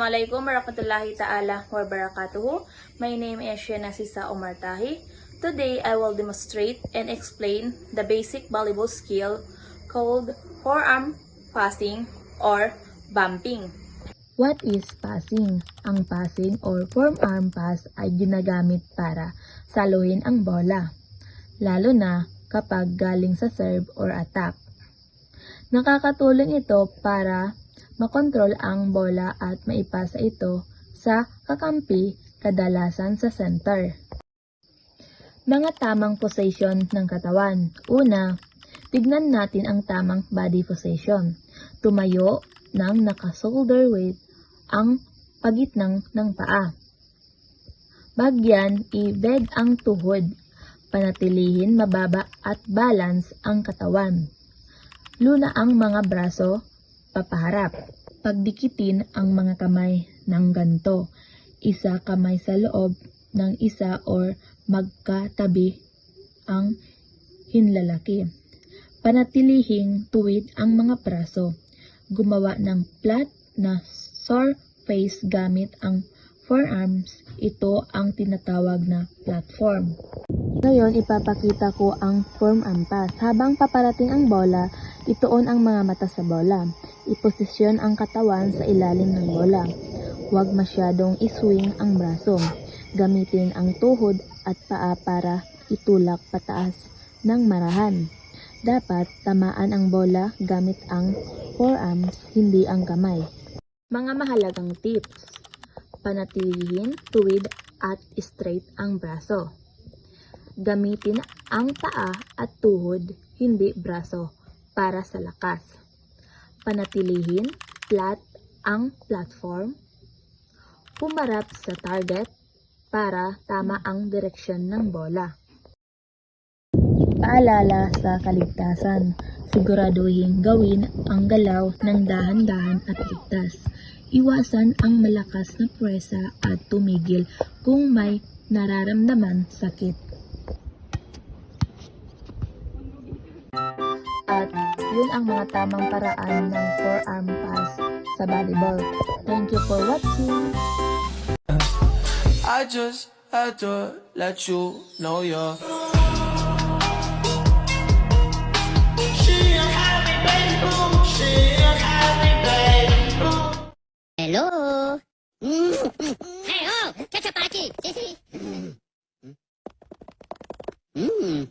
Assalamualaikum warahmatullahi ta'ala wabarakatuh. My name is Shena Sisa Omar Tahi. Today, I will demonstrate and explain the basic volleyball skill called forearm passing or bumping. What is passing? Ang passing or forearm pass ay ginagamit para saluhin ang bola, lalo na kapag galing sa serve or attack. Nakakatulong ito para makontrol ang bola at maipasa ito sa kakampi, kadalasan sa center. Mga tamang position ng katawan. Una, tignan natin ang tamang body position. Tumayo ng naka-shoulder weight ang pagitnang ng paa. Bagyan, i-bend ang tuhod. Panatilihin mababa at balance ang katawan. Luna ang mga braso papaharap. Pagdikitin ang mga kamay ng ganto. Isa kamay sa loob ng isa or magkatabi ang hinlalaki. Panatilihing tuwid ang mga braso. Gumawa ng flat na surface gamit ang forearms. Ito ang tinatawag na platform. Ngayon, ipapakita ko ang forearm pass. Habang paparating ang bola, ituon ang mga mata sa bola. Iposisyon ang katawan sa ilalim ng bola. Huwag masyadong iswing ang braso. Gamitin ang tuhod at paa para itulak pataas ng marahan. Dapat tamaan ang bola gamit ang forearms, hindi ang kamay. Mga mahalagang tips. Panatilihin, tuwid at straight ang braso. Gamitin ang paa at tuhod, hindi braso, para sa lakas. Panatilihin flat ang platform. Humarap sa target para tama ang direksyon ng bola. Paalala sa kaligtasan. Siguraduhin gawin ang galaw ng dahan-dahan at ligtas. Iwasan ang malakas na puwersa at tumigil kung may nararamdaman sakit. At yun ang mga tamang paraan ng forearm pass sa volleyball. Thank you for watching! I just had to let you know you're Hello. Hey, oh, Chachapachi. Sisi. Mm.